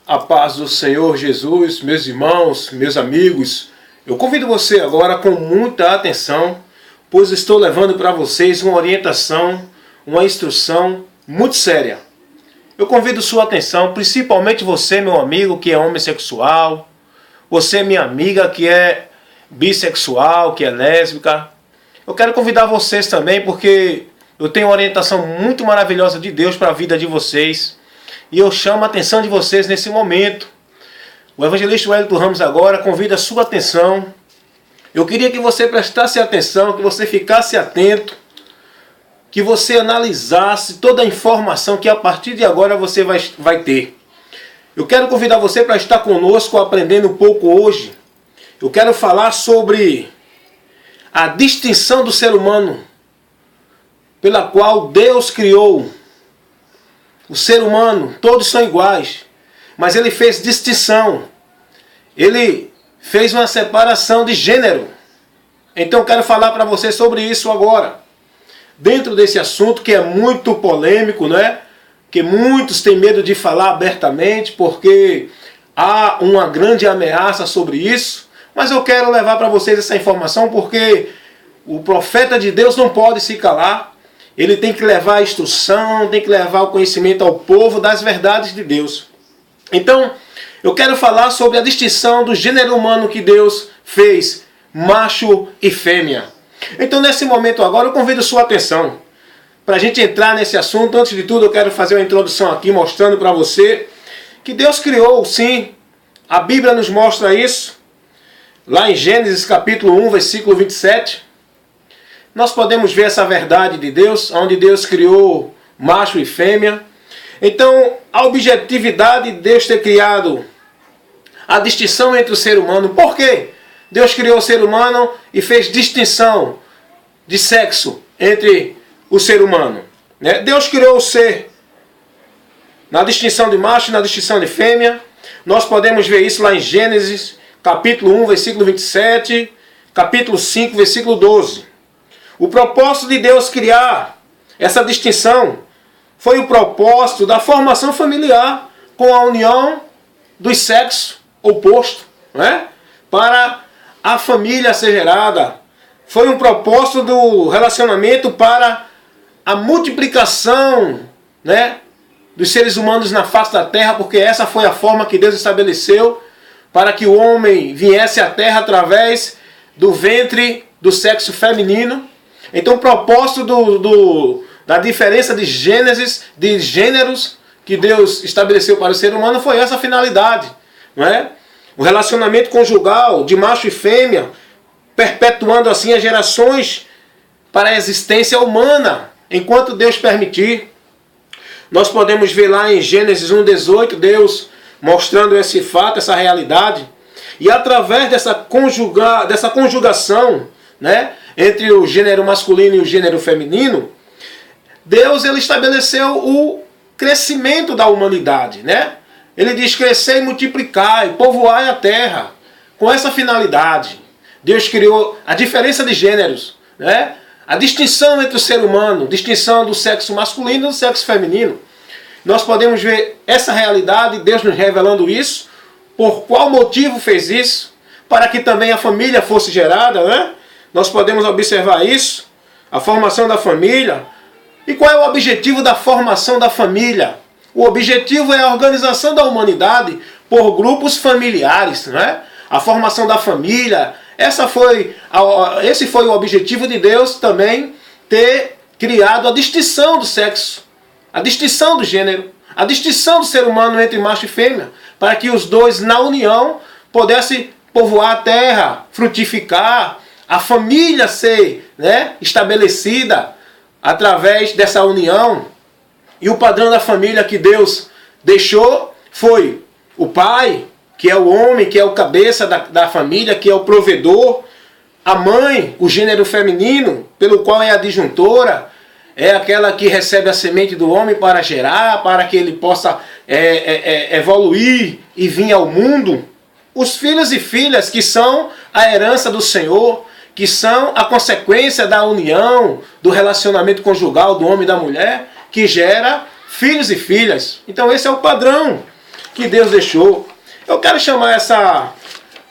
A paz do Senhor Jesus, meus irmãos, meus amigos, eu convido você agora com muita atenção, pois estou levando para vocês uma orientação, uma instrução muito séria. Eu convido sua atenção, principalmente você, meu amigo, que é homossexual, você, minha amiga, que é bissexual, que é lésbica. Eu quero convidar vocês também, porque eu tenho uma orientação muito maravilhosa de Deus para a vida de vocês. E eu chamo a atenção de vocês nesse momento. O evangelista Wellington Ramos agora convida a sua atenção. Eu queria que você prestasse atenção, que você ficasse atento, que você analisasse toda a informação que a partir de agora você vai ter. Eu quero convidar você para estar conosco aprendendo um pouco hoje. Eu quero falar sobre a distinção do ser humano, pela qual Deus criou o ser humano. Todos são iguais, mas ele fez distinção. Ele fez uma separação de gênero. Então eu quero falar para você sobre isso agora. Dentro desse assunto que é muito polêmico, né? Que muitos têm medo de falar abertamente, porque há uma grande ameaça sobre isso. Mas eu quero levar para vocês essa informação, porque o profeta de Deus não pode se calar. Ele tem que levar a instrução, tem que levar o conhecimento ao povo das verdades de Deus. Então, eu quero falar sobre a distinção do gênero humano que Deus fez, macho e fêmea. Então, nesse momento agora, eu convido sua atenção para a gente entrar nesse assunto. Antes de tudo, eu quero fazer uma introdução aqui, mostrando para você que Deus criou, sim, a Bíblia nos mostra isso. Lá em Gênesis capítulo 1, versículo 27, nós podemos ver essa verdade de Deus, onde Deus criou macho e fêmea. Então, a objetividade de Deus ter criado a distinção entre o ser humano. Por quê? Deus criou o ser humano e fez distinção de sexo entre o ser humano. Deus criou o ser na distinção de macho e na distinção de fêmea. Nós podemos ver isso lá em Gênesis capítulo 1, versículo 27, capítulo 5, versículo 12. O propósito de Deus criar essa distinção foi o propósito da formação familiar, com a união dos sexos opostos, para a família ser gerada. Foi um propósito do relacionamento para a multiplicação, dos seres humanos na face da terra, porque essa foi a forma que Deus estabeleceu para que o homem viesse à terra através do ventre do sexo feminino. Então o propósito da diferença de gêneros que Deus estabeleceu para o ser humano foi essa finalidade. O relacionamento conjugal de macho e fêmea, perpetuando assim as gerações para a existência humana, enquanto Deus permitir. Nós podemos ver lá em Gênesis 1:18, Deus mostrando esse fato, essa realidade. E através dessa conjugação, entre o gênero masculino e o gênero feminino, Deus ele estabeleceu o crescimento da humanidade. Ele diz: crescer e multiplicar, e povoar a terra. Com essa finalidade, Deus criou a diferença de gêneros, a distinção entre o ser humano, distinção do sexo masculino e do sexo feminino. Nós podemos ver essa realidade, Deus nos revelando isso. Por qual motivo fez isso? Para que também a família fosse gerada, Nós podemos observar isso, a formação da família. E qual é o objetivo da formação da família? O objetivo é a organização da humanidade por grupos familiares, A formação da família. Esse foi o objetivo de Deus também, ter criado a distinção do sexo, a distinção do gênero, a distinção do ser humano entre macho e fêmea, para que os dois, na união, pudessem povoar a terra, frutificar, a família ser estabelecida através dessa união. E o padrão da família que Deus deixou foi o pai, que é o homem, que é o cabeça da família, que é o provedor. A mãe, o gênero feminino, pelo qual é a disjuntora, é aquela que recebe a semente do homem para gerar, para que ele possa evoluir e vir ao mundo. Os filhos e filhas, que são a herança do Senhor, que são a consequência da união, do relacionamento conjugal do homem e da mulher, que gera filhos e filhas. Então esse é o padrão que Deus deixou. Eu quero chamar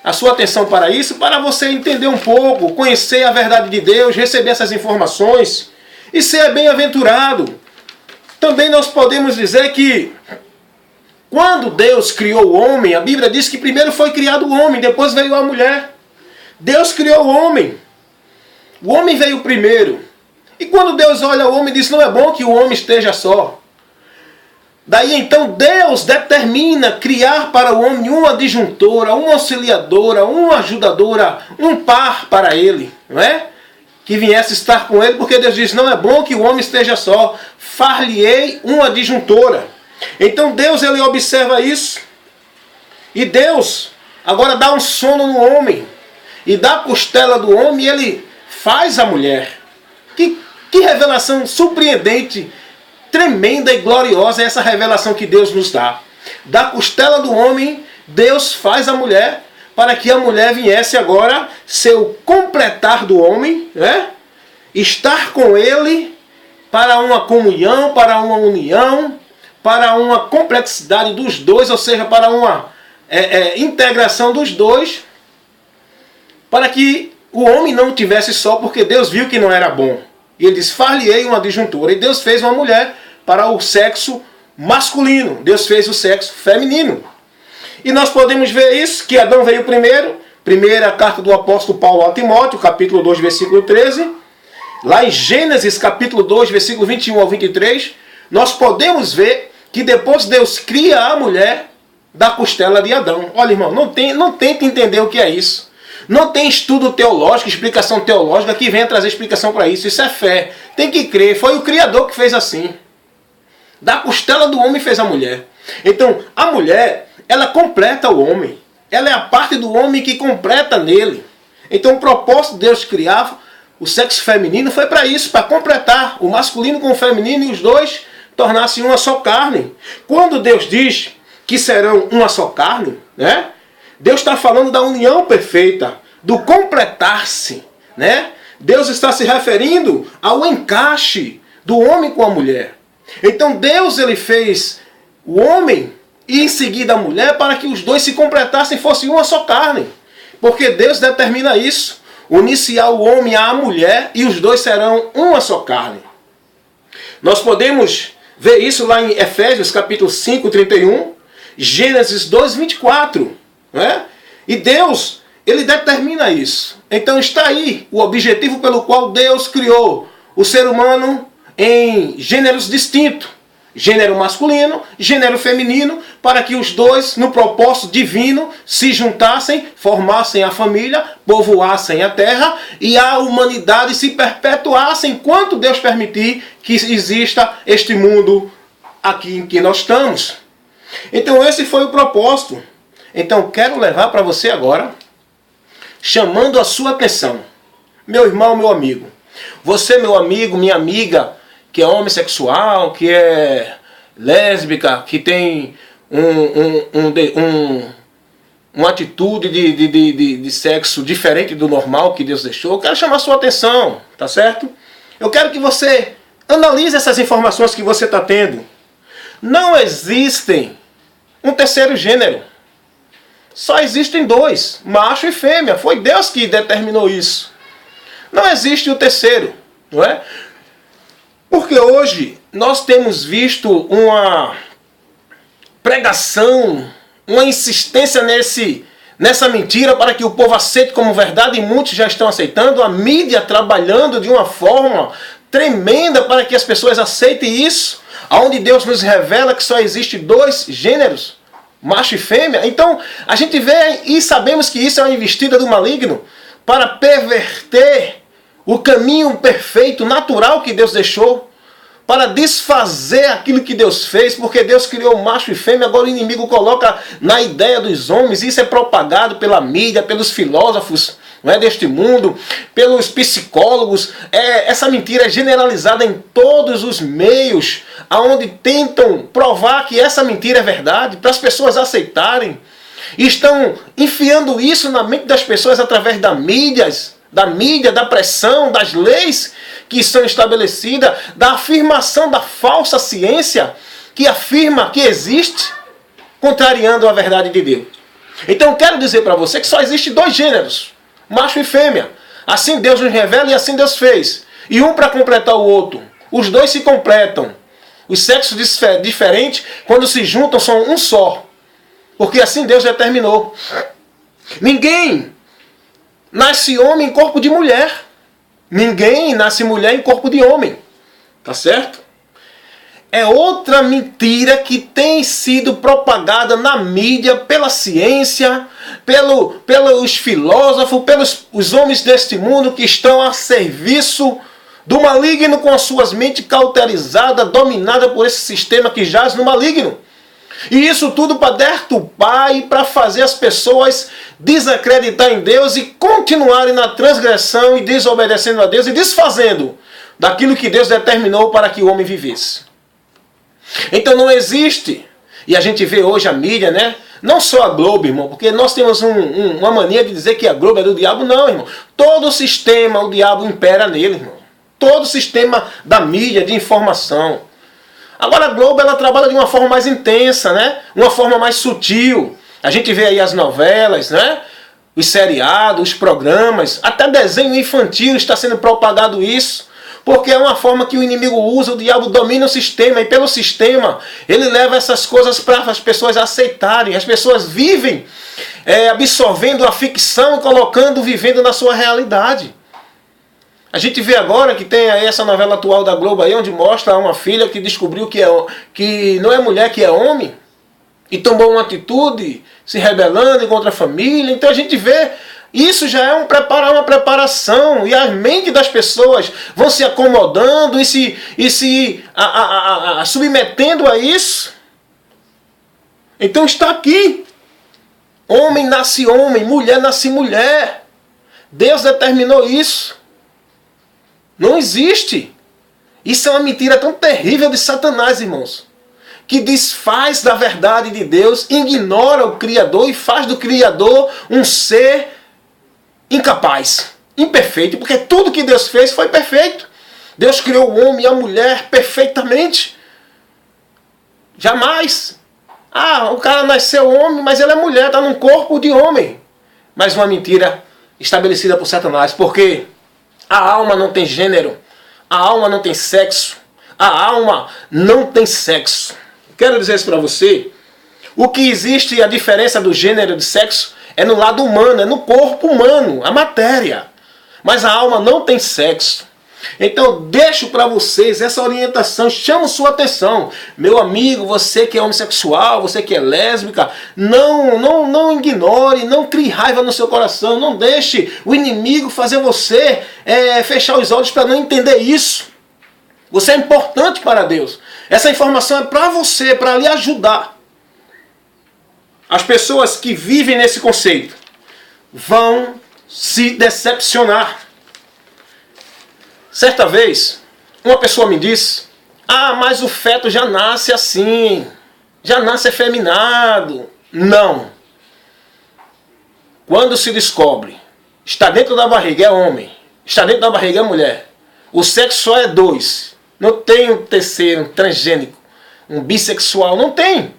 a sua atenção para isso, para você entender um pouco, conhecer a verdade de Deus, receber essas informações e ser bem-aventurado. Também nós podemos dizer que quando Deus criou o homem, a Bíblia diz que primeiro foi criado o homem, depois veio a mulher. Deus criou o homem. O homem veio primeiro. E quando Deus olha o homem, diz: não é bom que o homem esteja só. Daí então Deus determina criar para o homem uma adjuntora, uma auxiliadora, uma ajudadora, um par para ele, não é? Que viesse estar com ele, porque Deus diz: não é bom que o homem esteja só, far-lhe-ei uma adjuntora. Então Deus, ele observa isso, e Deus agora dá um sono no homem, e da costela do homem ele faz a mulher. Que revelação surpreendente, tremenda e gloriosa é essa revelação que Deus nos dá. Da costela do homem, Deus faz a mulher, para que a mulher viesse agora ser o completar do homem, né? Estar com ele para uma comunhão, para uma união, para uma complexidade dos dois, ou seja, para uma integração dos dois, para que o homem não tivesse só, porque Deus viu que não era bom. E ele diz: far-lhe-ei uma adjuntora. E Deus fez uma mulher para o sexo masculino. Deus fez o sexo feminino. E nós podemos ver isso, que Adão veio primeiro. Primeira carta do apóstolo Paulo a Timóteo, capítulo 2, versículo 13. Lá em Gênesis, capítulo 2, versículo 21 ao 23, nós podemos ver que depois Deus cria a mulher da costela de Adão. Olha, irmão, não tente entender o que é isso. Não tem estudo teológico, explicação teológica que venha trazer explicação para isso. Isso é fé. Tem que crer. Foi o Criador que fez assim. Da costela do homem fez a mulher. Então, a mulher, ela completa o homem. Ela é a parte do homem que completa nele. Então, o propósito de Deus criar o sexo feminino foi para isso, para completar o masculino com o feminino e os dois tornassem uma só carne. Quando Deus diz que serão uma só carne, né? Deus está falando da união perfeita, do completar-se, né? Deus está se referindo ao encaixe do homem com a mulher. Então Deus, ele fez o homem e em seguida a mulher para que os dois se completassem e fossem uma só carne. Porque Deus determina isso, unir-se-á o homem à mulher e os dois serão uma só carne. Nós podemos ver isso lá em Efésios capítulo 5, 31, Gênesis 2, 24. Né? E Deus, ele determina isso. Então está aí o objetivo pelo qual Deus criou o ser humano em gêneros distintos. Gênero masculino, gênero feminino, para que os dois, no propósito divino, se juntassem, formassem a família, povoassem a terra e a humanidade se perpetuasse enquanto Deus permitir que exista este mundo aqui em que nós estamos. Então esse foi o propósito. Então quero levar para você agora, chamando a sua atenção. Meu irmão, meu amigo. Você, meu amigo, minha amiga, que é homossexual, que é lésbica, que tem uma atitude de sexo diferente do normal que Deus deixou, eu quero chamar a sua atenção, tá certo? Eu quero que você analise essas informações que você está tendo. Não existem um terceiro gênero. Só existem dois, macho e fêmea. Foi Deus que determinou isso. Não existe o terceiro, não é? Porque hoje nós temos visto uma pregação, uma insistência nessa mentira para que o povo aceite como verdade, e muitos já estão aceitando, a mídia trabalhando de uma forma tremenda para que as pessoas aceitem isso, onde Deus nos revela que só existe dois gêneros, macho e fêmea. Então a gente vê e sabemos que isso é uma investida do maligno para perverter o caminho perfeito, natural que Deus deixou, para desfazer aquilo que Deus fez, porque Deus criou macho e fêmea, agora o inimigo coloca na ideia dos homens, isso é propagado pela mídia, pelos filósofos, não é, deste mundo, pelos psicólogos. Essa mentira é generalizada em todos os meios, onde tentam provar que essa mentira é verdade, para as pessoas aceitarem. E estão enfiando isso na mente das pessoas através da mídia, da pressão, das leis que são estabelecidas, da afirmação da falsa ciência que afirma que existe, contrariando a verdade de Deus. Então quero dizer para você que só existe dois gêneros, macho e fêmea. Assim Deus nos revela e assim Deus fez. E um para completar o outro. Os dois se completam. Os sexos diferentes, quando se juntam, são um só. Porque assim Deus determinou. Ninguém nasce homem em corpo de mulher. Ninguém nasce mulher em corpo de homem. Tá certo? É outra mentira que tem sido propagada na mídia, pela ciência, pelos filósofos, pelos os homens deste mundo que estão a serviço do maligno com as suas mentes cauterizadas, dominadas por esse sistema que jaz no maligno. E isso tudo para deturpar e para fazer as pessoas desacreditar em Deus e continuarem na transgressão e desobedecendo a Deus e desfazendo daquilo que Deus determinou para que o homem vivesse. Então não existe, e a gente vê hoje a mídia, né? Não só a Globo, irmão, porque nós temos uma mania de dizer que a Globo é do diabo. Não, irmão. Todo o sistema, o diabo impera nele, irmão. Todo o sistema da mídia, de informação. Agora a Globo, ela trabalha de uma forma mais intensa, né? Uma forma mais sutil. A gente vê aí as novelas, né? Os seriados, os programas, até desenho infantil está sendo propagado isso. Porque é uma forma que o inimigo usa, o diabo domina o sistema, e pelo sistema ele leva essas coisas para as pessoas aceitarem. As pessoas vivem absorvendo a ficção, colocando, vivendo na sua realidade. A gente vê agora que tem aí essa novela atual da Globo aí, onde mostra uma filha que descobriu que não é mulher, que é homem, e tomou uma atitude, se rebelando contra a família. Então a gente vê, isso já é uma preparação, e a mente das pessoas vão se acomodando e se submetendo a isso. Então está aqui. Homem nasce homem, mulher nasce mulher. Deus determinou isso. Não existe. Isso é uma mentira tão terrível de Satanás, irmãos, que desfaz da verdade de Deus, ignora o Criador e faz do Criador um ser incapaz, imperfeito, porque tudo que Deus fez foi perfeito. Deus criou o homem e a mulher perfeitamente. Jamais. O cara nasceu homem, mas ele é mulher, está num corpo de homem. Mas uma mentira estabelecida por Satanás, porque a alma não tem gênero, a alma não tem sexo, a alma não tem sexo. Quero dizer isso para você. O que existe, a diferença do gênero e do sexo, é no lado humano, é no corpo humano, a matéria. Mas a alma não tem sexo. Então eu deixo para vocês essa orientação, chamo sua atenção. Meu amigo, você que é homossexual, você que é lésbica, não ignore, não crie raiva no seu coração, não deixe o inimigo fazer você fechar os olhos para não entender isso. Você é importante para Deus. Essa informação é para você, para lhe ajudar. As pessoas que vivem nesse conceito vão se decepcionar. Certa vez, uma pessoa me disse: mas o feto já nasce assim, já nasce efeminado. Não. Quando se descobre, está dentro da barriga é homem, está dentro da barriga é mulher. O sexo só é dois. Não tem um terceiro, um transgênico, um bissexual. Não tem.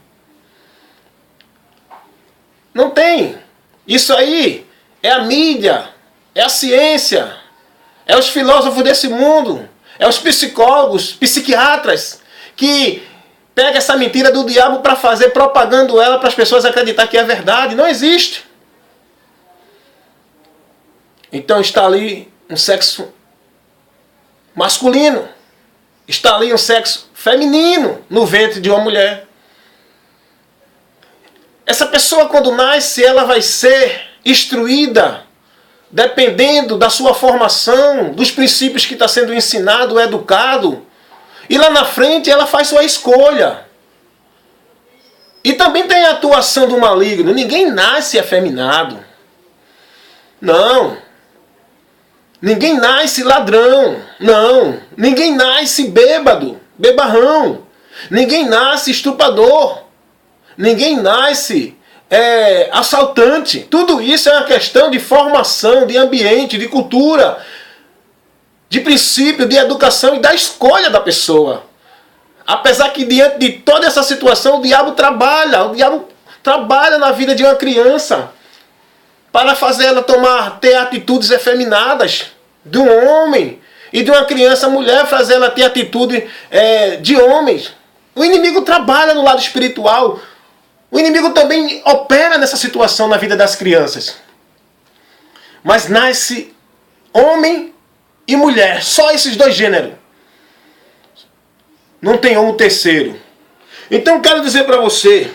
Não tem. Isso aí é a mídia, é a ciência, é os filósofos desse mundo, é os psicólogos, psiquiatras, que pegam essa mentira do diabo para fazer propagando ela para as pessoas acreditar que é verdade. Não existe. Então está ali um sexo masculino, está ali um sexo feminino no ventre de uma mulher. Essa pessoa, quando nasce, ela vai ser instruída dependendo da sua formação, dos princípios que está sendo ensinado, educado. E lá na frente ela faz sua escolha. E também tem a atuação do maligno. Ninguém nasce afeminado. Não. Ninguém nasce ladrão. Não. Ninguém nasce bêbado, bebarrão. Ninguém nasce estuprador. Ninguém nasce assaltante. Tudo isso é uma questão de formação, de ambiente, de cultura, de princípio, de educação e da escolha da pessoa. Apesar que diante de toda essa situação o diabo trabalha na vida de uma criança para fazer ela ter atitudes efeminadas de um homem e de uma criança mulher, fazer ela ter atitude de homens. O inimigo trabalha no lado espiritual. O inimigo também opera nessa situação na vida das crianças. Mas nasce homem e mulher, só esses dois gêneros. Não tem um terceiro. Então quero dizer para você,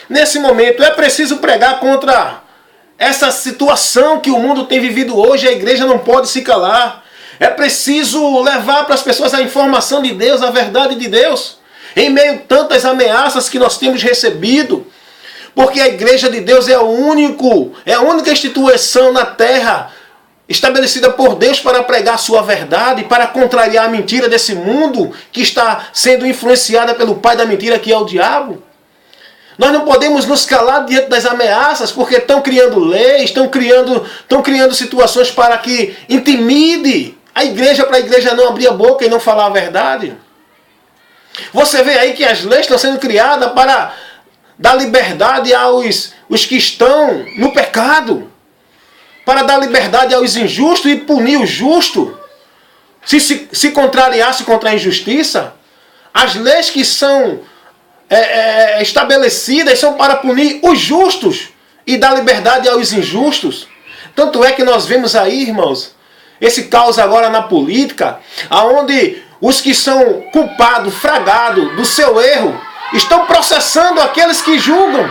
nesse momento é preciso pregar contra essa situação que o mundo tem vivido hoje. A igreja não pode se calar. É preciso levar para as pessoas a informação de Deus, a verdade de Deus, em meio a tantas ameaças que nós temos recebido. Porque a igreja de Deus é a única instituição na terra estabelecida por Deus para pregar a sua verdade, para contrariar a mentira desse mundo que está sendo influenciada pelo pai da mentira, que é o diabo. Nós não podemos nos calar diante das ameaças, porque estão criando leis, estão criando situações para que intimide a igreja, para a igreja não abrir a boca e não falar a verdade. Você vê aí que as leis estão sendo criadas para dar liberdade aos que estão no pecado, para dar liberdade aos injustos e punir o justo, se contrariasse contra a injustiça. As leis que são estabelecidas são para punir os justos e dar liberdade aos injustos. Tanto é que nós vemos aí, irmãos, esse caos agora na política, onde os que são culpados, fragados do seu erro, estão processando aqueles que julgam.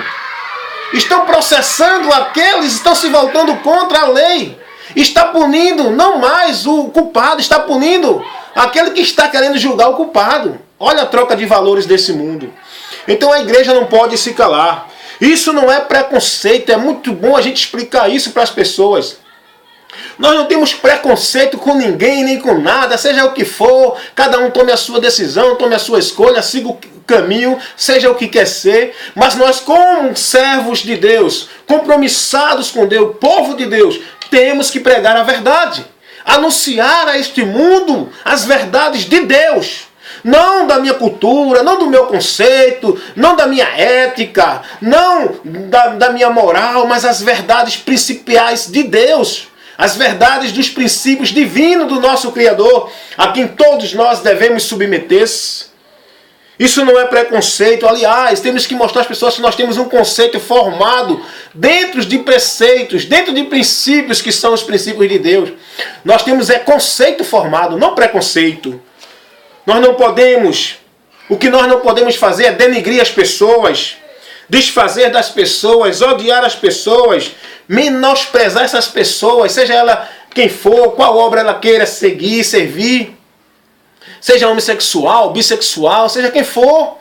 Estão processando aqueles, estão se voltando contra a lei. Está punindo não mais o culpado, está punindo aquele que está querendo julgar o culpado. Olha a troca de valores desse mundo. Então a igreja não pode se calar. Isso não é preconceito, é muito bom a gente explicar isso para as pessoas. Nós não temos preconceito com ninguém, nem com nada, seja o que for, cada um tome a sua decisão, tome a sua escolha, siga o caminho, seja o que quer ser, mas nós, como servos de Deus, compromissados com Deus, povo de Deus, temos que pregar a verdade, anunciar a este mundo as verdades de Deus. Não da minha cultura, não do meu conceito, não da minha ética, não da minha moral, mas as verdades principais de Deus. As verdades dos princípios divinos do nosso Criador, a quem todos nós devemos submeter-se. Isso não é preconceito. Aliás, temos que mostrar às pessoas que nós temos um conceito formado dentro de preceitos, dentro de princípios que são os princípios de Deus. Nós temos conceito formado, não preconceito. Nós não podemos, o que nós não podemos fazer é denigrir as pessoas, desfazer das pessoas, odiar as pessoas, menosprezar essas pessoas, seja ela quem for, qual obra ela queira seguir, servir, seja homossexual, bissexual, seja quem for.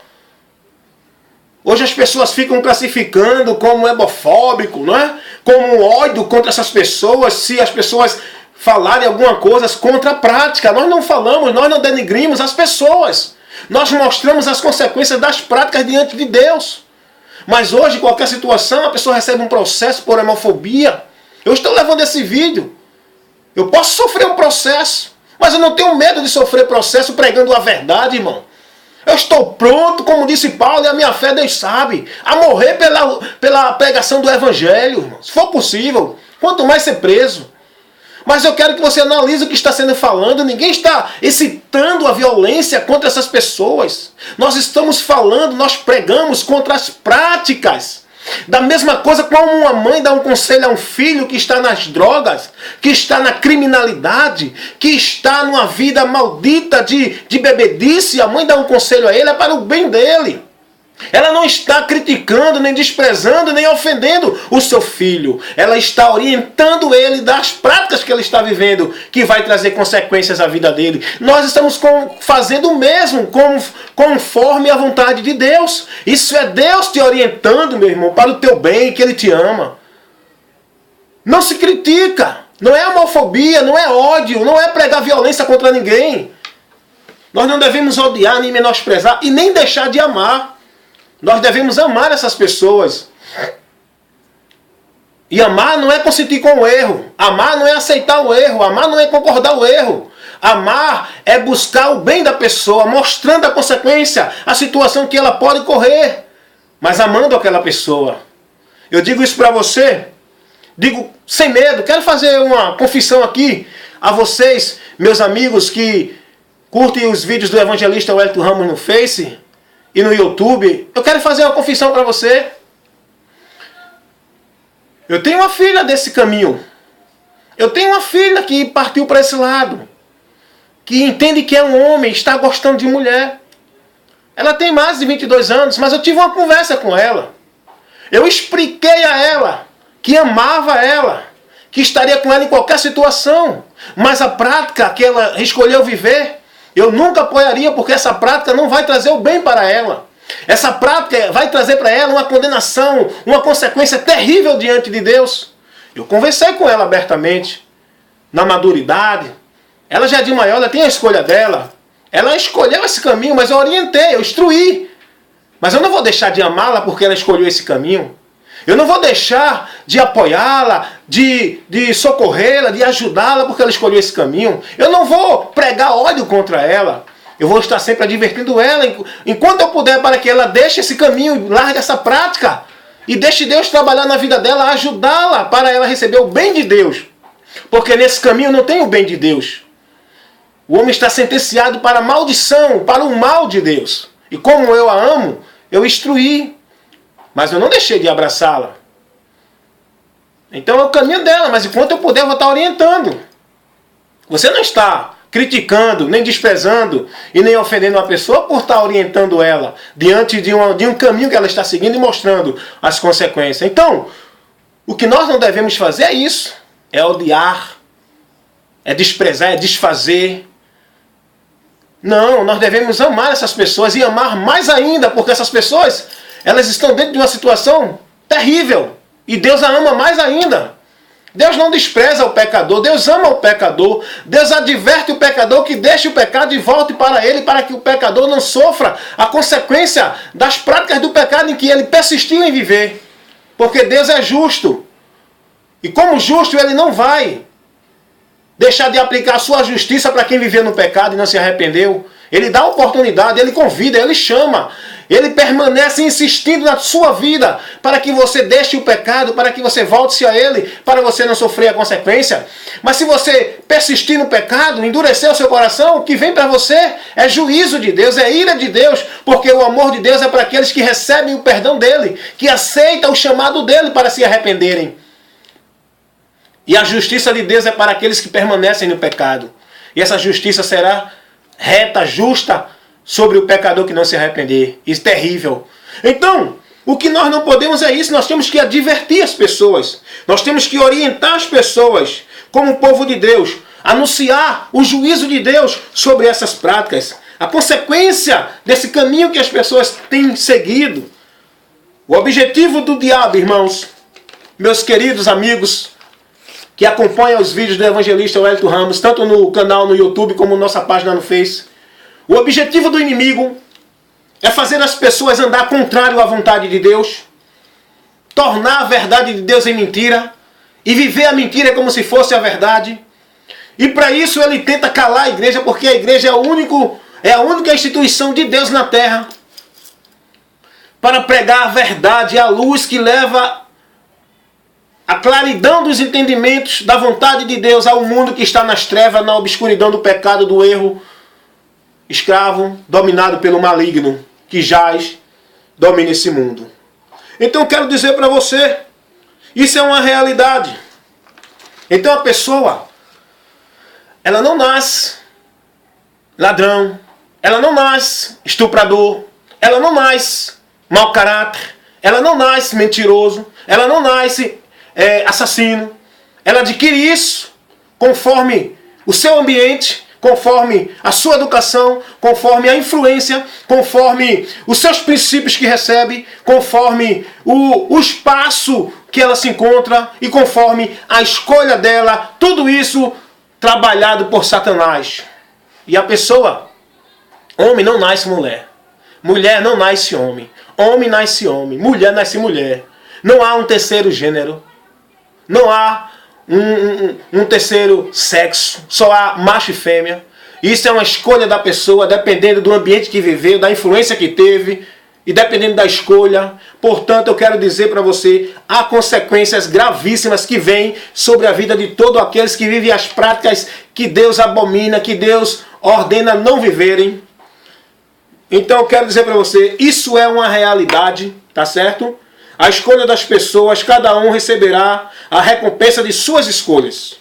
Hoje as pessoas ficam classificando como hebofóbico, não é? Como ódio contra essas pessoas, se as pessoas falarem alguma coisa contra a prática. Nós não falamos, nós não denigrimos as pessoas. Nós mostramos as consequências das práticas diante de Deus. Mas hoje, qualquer situação, a pessoa recebe um processo por homofobia. Eu estou levando esse vídeo. Eu posso sofrer um processo, mas eu não tenho medo de sofrer processo pregando a verdade, irmão. Eu estou pronto, como disse Paulo, e a minha fé, Deus sabe, a morrer pela pregação do Evangelho, irmão. Se for possível, quanto mais ser preso. Mas eu quero que você analise o que está sendo falando. Ninguém está excitando a violência contra essas pessoas. Nós estamos falando, nós pregamos contra as práticas. Da mesma coisa como uma mãe dá um conselho a um filho que está nas drogas, que está na criminalidade, que está numa vida maldita de bebedice. A mãe dá um conselho a ele, é para o bem dele. Ela não está criticando, nem desprezando, nem ofendendo o seu filho. Ela está orientando ele das práticas que ele está vivendo, que vai trazer consequências à vida dele. Nós estamos fazendo o mesmo, conforme a vontade de Deus. Isso é Deus te orientando, meu irmão, para o teu bem, que Ele te ama. Não se critica. Não é homofobia, não é ódio, não é pregar violência contra ninguém. Nós não devemos odiar, nem menosprezar e nem deixar de amar. Nós devemos amar essas pessoas. E amar não é consentir com o erro. Amar não é aceitar o erro. Amar não é concordar o erro. Amar é buscar o bem da pessoa, mostrando a consequência, a situação que ela pode correr, mas amando aquela pessoa. Eu digo isso para você, digo sem medo. Quero fazer uma confissão aqui a vocês, meus amigos que curtem os vídeos do evangelista Wellington Ramos no Face e no YouTube. Eu quero fazer uma confissão para você. Eu tenho uma filha desse caminho. Eu tenho uma filha que partiu para esse lado, que entende que é um homem, está gostando de mulher. Ela tem mais de 22 anos, mas eu tive uma conversa com ela. Eu expliquei a ela que amava ela, que estaria com ela em qualquer situação, mas a prática que ela escolheu viver, eu nunca apoiaria, porque essa prática não vai trazer o bem para ela. Essa prática vai trazer para ela uma condenação, uma consequência terrível diante de Deus. Eu conversei com ela abertamente, na maturidade. Ela já é de maior, ela tem a escolha dela. Ela escolheu esse caminho, mas eu orientei, eu instruí. Mas eu não vou deixar de amá-la porque ela escolheu esse caminho. Eu não vou deixar de apoiá-la, de socorrê-la, de ajudá-la porque ela escolheu esse caminho. Eu não vou pregar ódio contra ela. Eu vou estar sempre advertindo ela, enquanto eu puder, para que ela deixe esse caminho, largue essa prática. E deixe Deus trabalhar na vida dela, ajudá-la para ela receber o bem de Deus. Porque nesse caminho não tem o bem de Deus. O homem está sentenciado para a maldição, para o mal de Deus. E como eu a amo, eu instruí. Mas eu não deixei de abraçá-la. Então é o caminho dela, mas enquanto eu puder, eu vou estar orientando. Você não está criticando, nem desprezando e nem ofendendo uma pessoa por estar orientando ela diante de um caminho que ela está seguindo e mostrando as consequências. Então, o que nós não devemos fazer é isso. É odiar, é desprezar, é desfazer. Não, nós devemos amar essas pessoas e amar mais ainda, porque essas pessoas, elas estão dentro de uma situação terrível. E Deus a ama mais ainda. Deus não despreza o pecador, Deus ama o pecador. Deus adverte o pecador que deixe o pecado e volte para ele, para que o pecador não sofra a consequência das práticas do pecado em que ele persistiu em viver. Porque Deus é justo. E como justo, ele não vai deixar de aplicar a sua justiça para quem viveu no pecado e não se arrependeu. Ele dá oportunidade, ele convida, ele chama. Ele permanece insistindo na sua vida para que você deixe o pecado, para que você volte-se a ele, para você não sofrer a consequência. Mas se você persistir no pecado, endurecer o seu coração, o que vem para você é juízo de Deus, é ira de Deus, porque o amor de Deus é para aqueles que recebem o perdão dele, que aceitam o chamado dele para se arrependerem. E a justiça de Deus é para aqueles que permanecem no pecado. E essa justiça será reta, justa, sobre o pecador que não se arrepender. Isso é terrível. Então, o que nós não podemos é isso. Nós temos que advertir as pessoas. Nós temos que orientar as pessoas, como povo de Deus, anunciar o juízo de Deus sobre essas práticas. A consequência desse caminho que as pessoas têm seguido. O objetivo do diabo, irmãos, meus queridos amigos, que acompanham os vídeos do evangelista Wellington Ramos, tanto no canal no YouTube como nossa página no Face. O objetivo do inimigo é fazer as pessoas andar contrário à vontade de Deus, tornar a verdade de Deus em mentira e viver a mentira como se fosse a verdade. E para isso ele tenta calar a igreja, porque a igreja é a única instituição de Deus na terra para pregar a verdade, a luz que leva a claridão dos entendimentos da vontade de Deus ao mundo que está nas trevas, na obscuridão do pecado, do erro, escravo, dominado pelo maligno, que jaz, domina esse mundo. Então eu quero dizer para você, isso é uma realidade. Então a pessoa, ela não nasce ladrão, ela não nasce estuprador, ela não nasce mau caráter, ela não nasce mentiroso, ela não nasce assassino. Ela adquire isso conforme o seu ambiente, conforme a sua educação, conforme a influência, conforme os seus princípios que recebe, conforme o espaço que ela se encontra e conforme a escolha dela, tudo isso trabalhado por Satanás. E a pessoa, homem não nasce mulher, mulher não nasce homem, homem nasce homem, mulher nasce mulher. Não há um terceiro gênero, não há um terceiro sexo, só há macho e fêmea. Isso é uma escolha da pessoa, dependendo do ambiente que viveu, da influência que teve e dependendo da escolha. Portanto, eu quero dizer para você, há consequências gravíssimas que vêm sobre a vida de todos aqueles que vivem as práticas que Deus abomina, que Deus ordena não viverem. Então eu quero dizer para você, isso é uma realidade, tá certo? A escolha das pessoas, cada um receberá a recompensa de suas escolhas.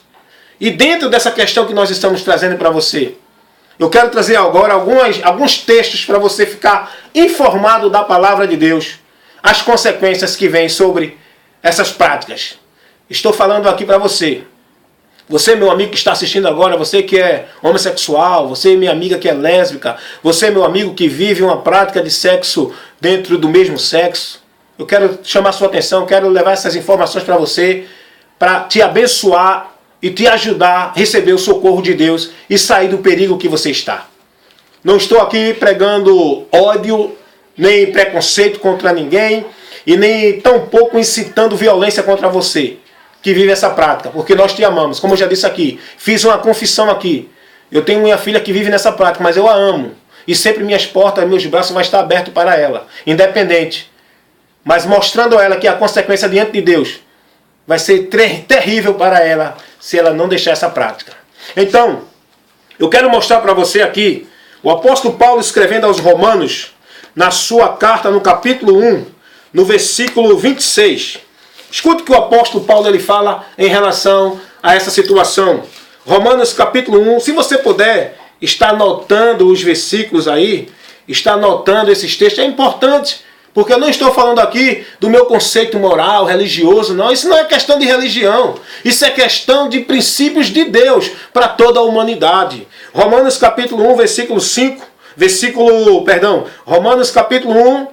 E dentro dessa questão que nós estamos trazendo para você, eu quero trazer agora alguns textos para você ficar informado da palavra de Deus, as consequências que vêm sobre essas práticas. Estou falando aqui para você. Você, meu amigo que está assistindo agora, você que é homossexual, você, minha amiga que é lésbica, você, meu amigo que vive uma prática de sexo dentro do mesmo sexo, eu quero chamar sua atenção, quero levar essas informações para você, para te abençoar e te ajudar a receber o socorro de Deus e sair do perigo que você está. Não estou aqui pregando ódio, nem preconceito contra ninguém, e nem tampouco incitando violência contra você que vive essa prática, porque nós te amamos. Como eu já disse aqui, fiz uma confissão aqui. Eu tenho minha filha que vive nessa prática, mas eu a amo. E sempre minhas portas, meus braços vão estar abertos para ela, independente. Mas mostrando a ela que a consequência diante de Deus vai ser terrível para ela se ela não deixar essa prática. Então, eu quero mostrar para você aqui o apóstolo Paulo escrevendo aos Romanos, na sua carta no capítulo 1, no versículo 26. Escute o que o apóstolo Paulo ele fala em relação a essa situação. Romanos capítulo 1, se você puder, está anotando os versículos aí, está anotando esses textos, é importante, porque eu não estou falando aqui do meu conceito moral, religioso, não. Isso não é questão de religião, isso é questão de princípios de Deus para toda a humanidade. Romanos capítulo 1, versículo 5, Romanos capítulo 1,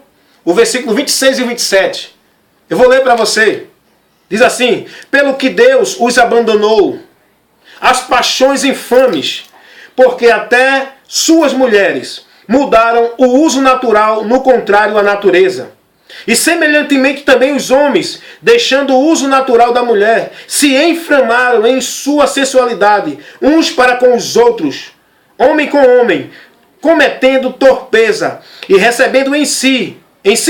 o versículo 26 e 27. Eu vou ler para você. Diz assim: pelo que Deus os abandonou, as paixões infames, porque até suas mulheres mudaram o uso natural no contrário à natureza. E semelhantemente também os homens, deixando o uso natural da mulher, se inflamaram em sua sensualidade, uns para com os outros, homem com homem, cometendo torpeza e recebendo em si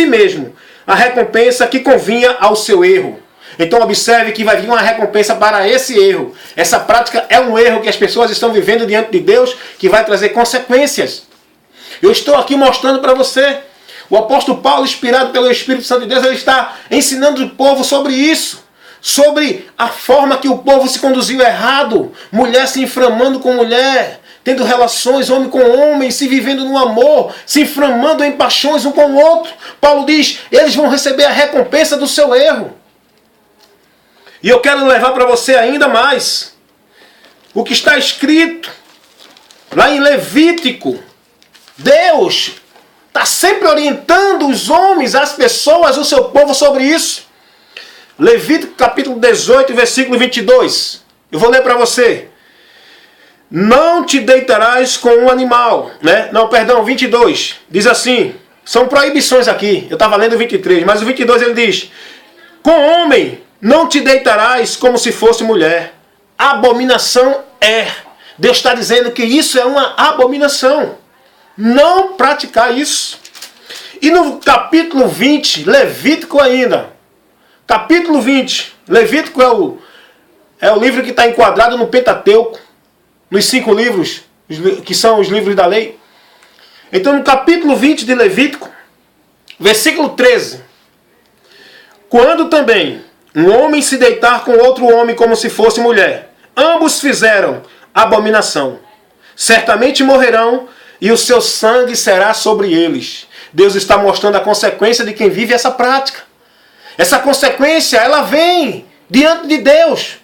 mesmo, a recompensa que convinha ao seu erro. Então observe que vai vir uma recompensa para esse erro. Essa prática é um erro que as pessoas estão vivendo diante de Deus, que vai trazer consequências. Eu estou aqui mostrando para você. O apóstolo Paulo, inspirado pelo Espírito Santo de Deus, ele está ensinando o povo sobre isso. Sobre a forma que o povo se conduziu errado. Mulher se inflamando com mulher, tendo relações homem com homem, se vivendo no amor, se inflamando em paixões um com o outro. Paulo diz, eles vão receber a recompensa do seu erro. E eu quero levar para você ainda mais o que está escrito lá em Levítico. Deus está sempre orientando os homens, as pessoas, o seu povo sobre isso. Levítico capítulo 18, versículo 22. Eu vou ler para você. Não te deitarás com um animal, né? 22. Diz assim, são proibições aqui. Eu estava lendo o 23, mas o 22 ele diz: com homem não te deitarás como se fosse mulher. Abominação é. Deus está dizendo que isso é uma abominação. Não praticar isso. E no capítulo 20, Levítico ainda. Capítulo 20, Levítico é o livro que está enquadrado no Pentateuco, nos 5 livros, que são os livros da lei. Então no capítulo 20 de Levítico, versículo 13. Quando também um homem se deitar com outro homem como se fosse mulher, ambos fizeram abominação. Certamente morrerão e o seu sangue será sobre eles. Deus está mostrando a consequência de quem vive essa prática. Essa consequência, ela vem diante de Deus.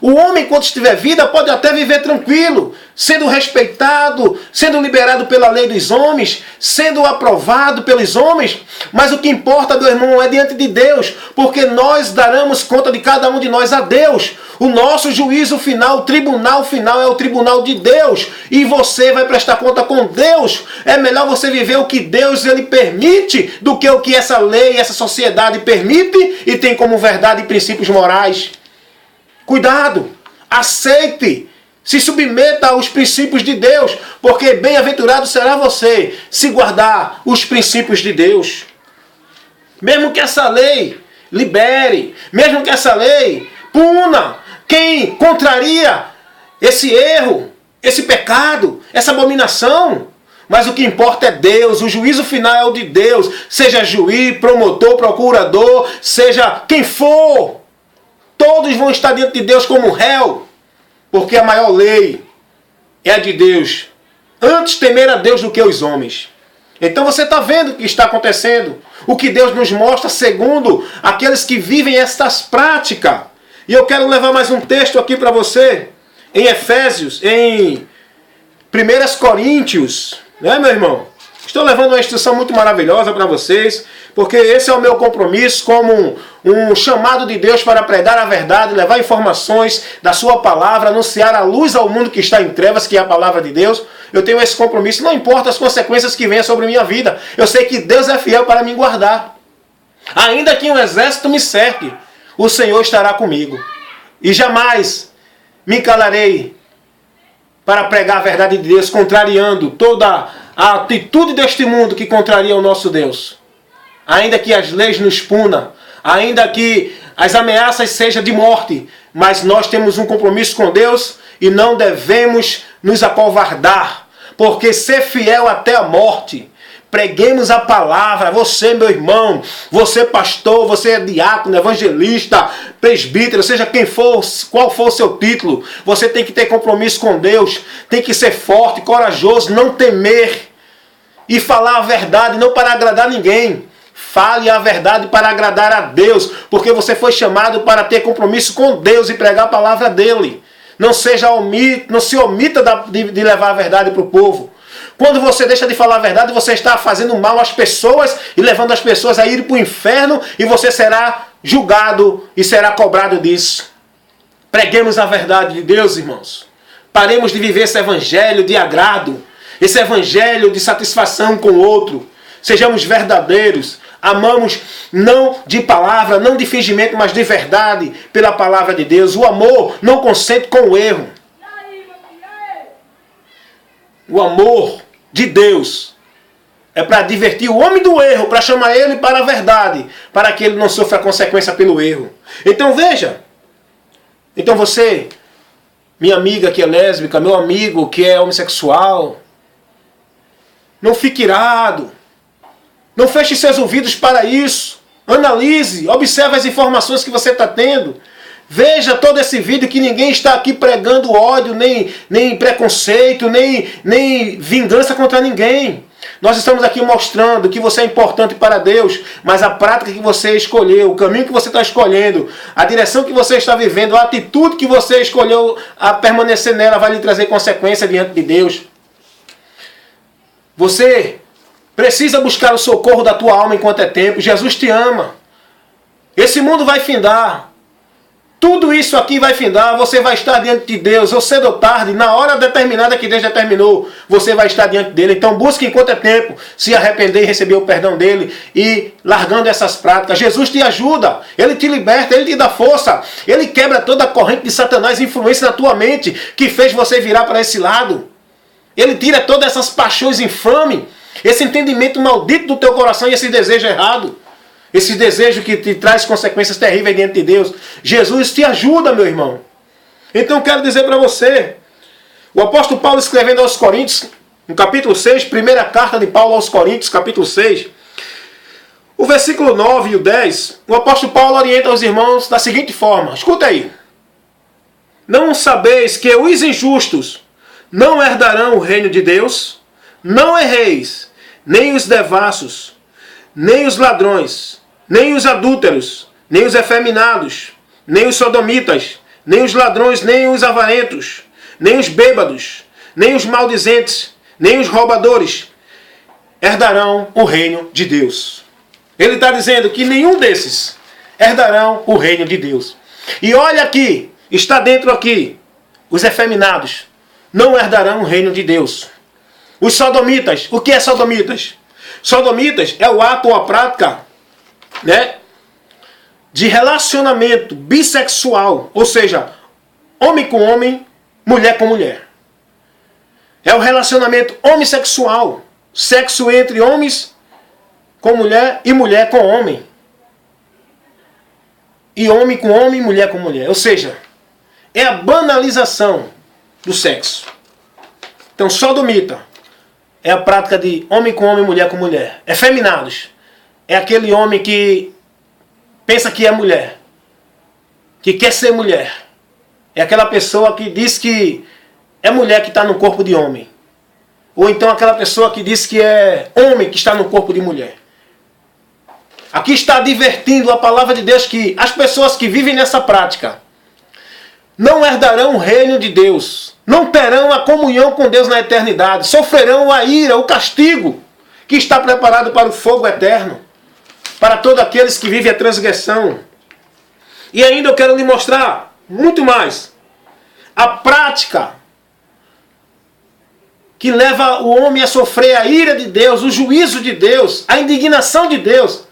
O homem, quando estiver vida, pode até viver tranquilo, sendo respeitado, sendo liberado pela lei dos homens, sendo aprovado pelos homens. Mas o que importa, meu irmão, é diante de Deus, porque nós daremos conta de cada um de nós a Deus. O nosso juízo final, o tribunal final é o tribunal de Deus. E você vai prestar conta com Deus. É melhor você viver o que Deus ele permite do que o que essa lei, essa sociedade permite e tem como verdade e princípios morais. Cuidado, aceite Se submeta aos princípios de Deus, porque bem-aventurado será você se guardar os princípios de Deus. Mesmo que essa lei libere, mesmo que essa lei puna quem contraria esse erro, esse pecado, essa abominação. Mas o que importa é Deus, o juízo final é o de Deus. Seja juiz, promotor, procurador, seja quem for, todos vão estar diante de Deus como réu, porque a maior lei é a de Deus. Antes temer a Deus do que os homens. Então você está vendo o que está acontecendo. O que Deus nos mostra segundo aqueles que vivem estas práticas. E eu quero levar mais um texto aqui para você. Em Efésios, em 1 Coríntios. Né, meu irmão? Estou levando uma instrução muito maravilhosa para vocês. Porque esse é o meu compromisso como um chamado de Deus para pregar a verdade, levar informações da sua palavra, anunciar a luz ao mundo que está em trevas, que é a palavra de Deus. Eu tenho esse compromisso, não importa as consequências que venham sobre minha vida. Eu sei que Deus é fiel para me guardar. Ainda que um exército me cerque, o Senhor estará comigo. E jamais me calarei para pregar a verdade de Deus, contrariando toda a atitude deste mundo que contraria o nosso Deus. Ainda que as leis nos punam, ainda que as ameaças sejam de morte, mas nós temos um compromisso com Deus e não devemos nos acovardar, porque ser fiel até a morte. Preguemos a palavra, você meu irmão, você pastor, você é diácono, evangelista, presbítero, seja quem for, qual for o seu título, você tem que ter compromisso com Deus, tem que ser forte, corajoso, não temer e falar a verdade, não para agradar ninguém. Fale a verdade para agradar a Deus, porque você foi chamado para ter compromisso com Deus e pregar a palavra dele. Não se omita de levar a verdade para o povo. Quando você deixa de falar a verdade, você está fazendo mal às pessoas e levando as pessoas a ir para o inferno e você será julgado e será cobrado disso. Preguemos a verdade de Deus, irmãos. Paremos de viver esse evangelho de agrado, esse evangelho de satisfação com o outro. Sejamos verdadeiros. Amamos não de palavra, não de fingimento, mas de verdade pela palavra de Deus. O amor não consente com o erro. O amor de Deus é para divertir o homem do erro, para chamar ele para a verdade, para que ele não sofra consequência pelo erro. Então veja, então você, minha amiga que é lésbica, meu amigo que é homossexual, não fique irado, não feche seus ouvidos para isso, analise, observe as informações que você está tendo. Veja todo esse vídeo que ninguém está aqui pregando ódio, nem preconceito, nem vingança contra ninguém. Nós estamos aqui mostrando que você é importante para Deus, mas a prática que você escolheu, o caminho que você está escolhendo, a direção que você está vivendo, a atitude que você escolheu a permanecer nela vai lhe trazer consequência diante de Deus. Você precisa buscar o socorro da tua alma enquanto é tempo. Jesus te ama. Esse mundo vai findar. Tudo isso aqui vai findar, você vai estar diante de Deus, ou cedo ou tarde, na hora determinada que Deus determinou, você vai estar diante dele. Então busque enquanto é tempo, se arrepender e receber o perdão dele, e largando essas práticas. Jesus te ajuda, ele te liberta, ele te dá força, ele quebra toda a corrente de Satanás, influência na tua mente, que fez você virar para esse lado. Ele tira todas essas paixões infames, esse entendimento maldito do teu coração e esse desejo errado. Esse desejo que te traz consequências terríveis diante de Deus. Jesus te ajuda, meu irmão. Então eu quero dizer para você, o apóstolo Paulo escrevendo aos Coríntios, no capítulo 6, primeira carta de Paulo aos Coríntios, capítulo 6, o versículo 9 e o 10, o apóstolo Paulo orienta os irmãos da seguinte forma, escuta aí. Não sabeis que os injustos não herdarão o reino de Deus? Não erreis, nem os devassos, nem os ladrões, nem os adúlteros, nem os efeminados, nem os sodomitas, nem os ladrões, nem os avarentos, nem os bêbados, nem os maldizentes, nem os roubadores herdarão o reino de Deus. Ele está dizendo que nenhum desses herdarão o reino de Deus. E olha aqui, está dentro aqui, os efeminados não herdarão o reino de Deus. Os sodomitas, o que é sodomitas? Sodomitas é o ato ou a prática, né, de relacionamento bissexual, ou seja, homem com homem mulher com mulher. É o relacionamento homossexual. Sexo entre homens com mulher e mulher com homem. E homem com homem e mulher com mulher. Ou seja, é a banalização do sexo. Então, sodomita é a prática de homem com homem, mulher com mulher. Efeminados é aquele homem que pensa que é mulher, que quer ser mulher. É aquela pessoa que diz que é mulher que está no corpo de homem. Ou então aquela pessoa que diz que é homem que está no corpo de mulher. Aqui está advertindo a palavra de Deus que as pessoas que vivem nessa prática não herdarão o reino de Deus, não terão a comunhão com Deus na eternidade, sofrerão a ira, o castigo que está preparado para o fogo eterno, para todos aqueles que vivem a transgressão. E ainda eu quero lhe mostrar muito mais a prática que leva o homem a sofrer a ira de Deus, o juízo de Deus, a indignação de Deus.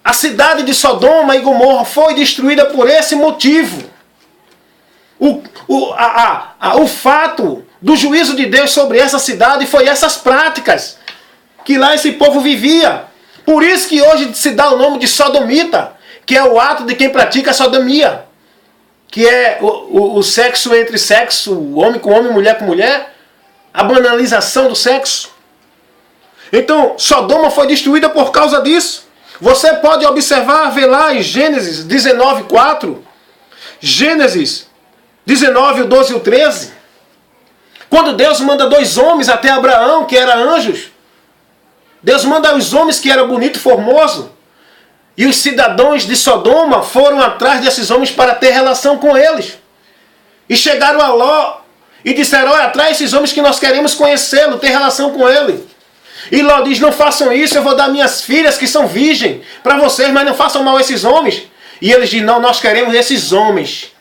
A cidade de Sodoma e Gomorra foi destruída por esse motivo. O fato do juízo de Deus sobre essa cidade foi essas práticas que lá esse povo vivia. Por isso que hoje se dá o nome de sodomita, que é o ato de quem pratica a sodomia, que é o sexo entre sexo, homem com homem, mulher com mulher, a banalização do sexo. Então, Sodoma foi destruída por causa disso. Você pode observar, ver lá em Gênesis 19:4, Gênesis 19, o 12 e o 13, quando Deus manda 2 homens até Abraão, que eram anjos. Deus manda os homens que eram bonito e formoso. E os cidadãos de Sodoma foram atrás desses homens para ter relação com eles. E chegaram a Ló e disseram: olha, traz esses homens que nós queremos conhecê-lo, ter relação com ele. E Ló diz: não façam isso, eu vou dar minhas filhas que são virgens para vocês, mas não façam mal a esses homens. E eles dizem: não, nós queremos esses homens.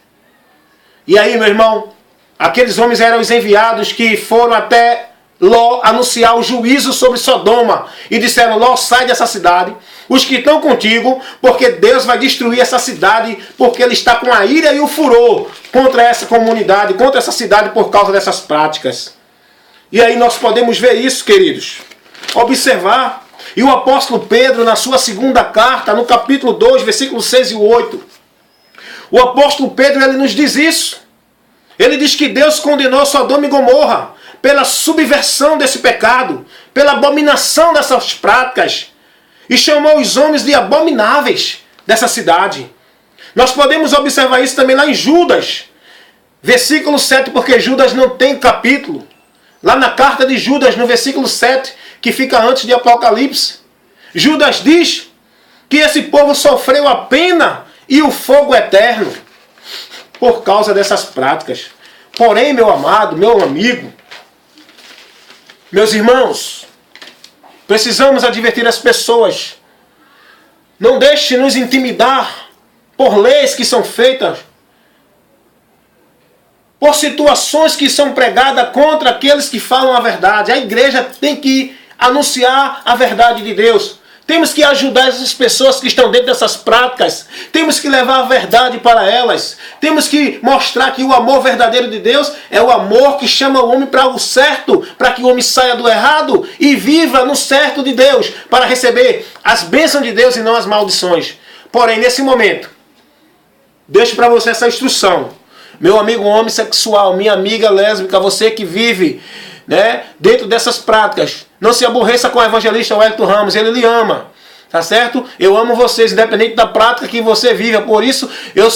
E aí, meu irmão, aqueles homens eram os enviados que foram até Ló anunciar o juízo sobre Sodoma. E disseram: Ló, sai dessa cidade, os que estão contigo, porque Deus vai destruir essa cidade, porque ele está com a ira e o furor contra essa comunidade, contra essa cidade por causa dessas práticas. E aí nós podemos ver isso, queridos. Observar. E o apóstolo Pedro, na sua segunda carta, no capítulo 2, versículos 6 e 8, o apóstolo Pedro, ele nos diz isso. Ele diz que Deus condenou Sodoma e Gomorra pela subversão desse pecado, pela abominação dessas práticas, e chamou os homens de abomináveis dessa cidade. Nós podemos observar isso também lá em Judas, versículo 7, porque Judas não tem capítulo. Lá na carta de Judas, no versículo 7, que fica antes de Apocalipse, Judas diz que esse povo sofreu a pena e o fogo eterno por causa dessas práticas. Porém, meu amado, meu amigo, meus irmãos, precisamos advertir as pessoas. Não deixe nos intimidar por leis que são feitas, por situações que são pregadas contra aqueles que falam a verdade. A igreja tem que anunciar a verdade de Deus. Temos que ajudar essas pessoas que estão dentro dessas práticas. Temos que levar a verdade para elas. Temos que mostrar que o amor verdadeiro de Deus é o amor que chama o homem para o certo, para que o homem saia do errado e viva no certo de Deus, para receber as bênçãos de Deus e não as maldições. Porém, nesse momento, deixo para você essa instrução. Meu amigo homossexual, minha amiga lésbica, você que vive, dentro dessas práticas, não se aborreça com o evangelista Wellington Ramos, ele lhe ama, tá certo? Eu amo vocês, independente da prática que você vive. Por isso, eu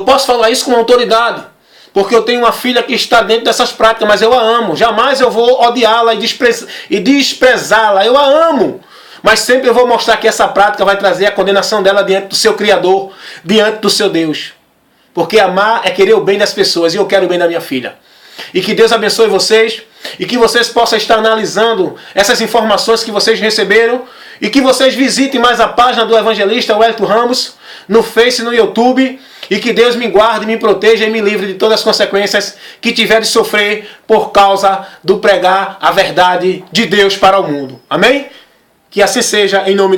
posso falar isso com autoridade, porque eu tenho uma filha que está dentro dessas práticas, mas eu a amo. Jamais eu vou odiá-la e desprezá-la. Eu a amo, mas sempre eu vou mostrar que essa prática vai trazer a condenação dela diante do seu Criador, diante do seu Deus. Porque amar é querer o bem das pessoas, e eu quero o bem da minha filha. E que Deus abençoe vocês, e que vocês possam estar analisando essas informações que vocês receberam, e que vocês visitem mais a página do evangelista Wellington Ramos, no Face e no YouTube, e que Deus me guarde, me proteja e me livre de todas as consequências que tiver de sofrer por causa do pregar a verdade de Deus para o mundo. Amém? Que assim seja, em nome de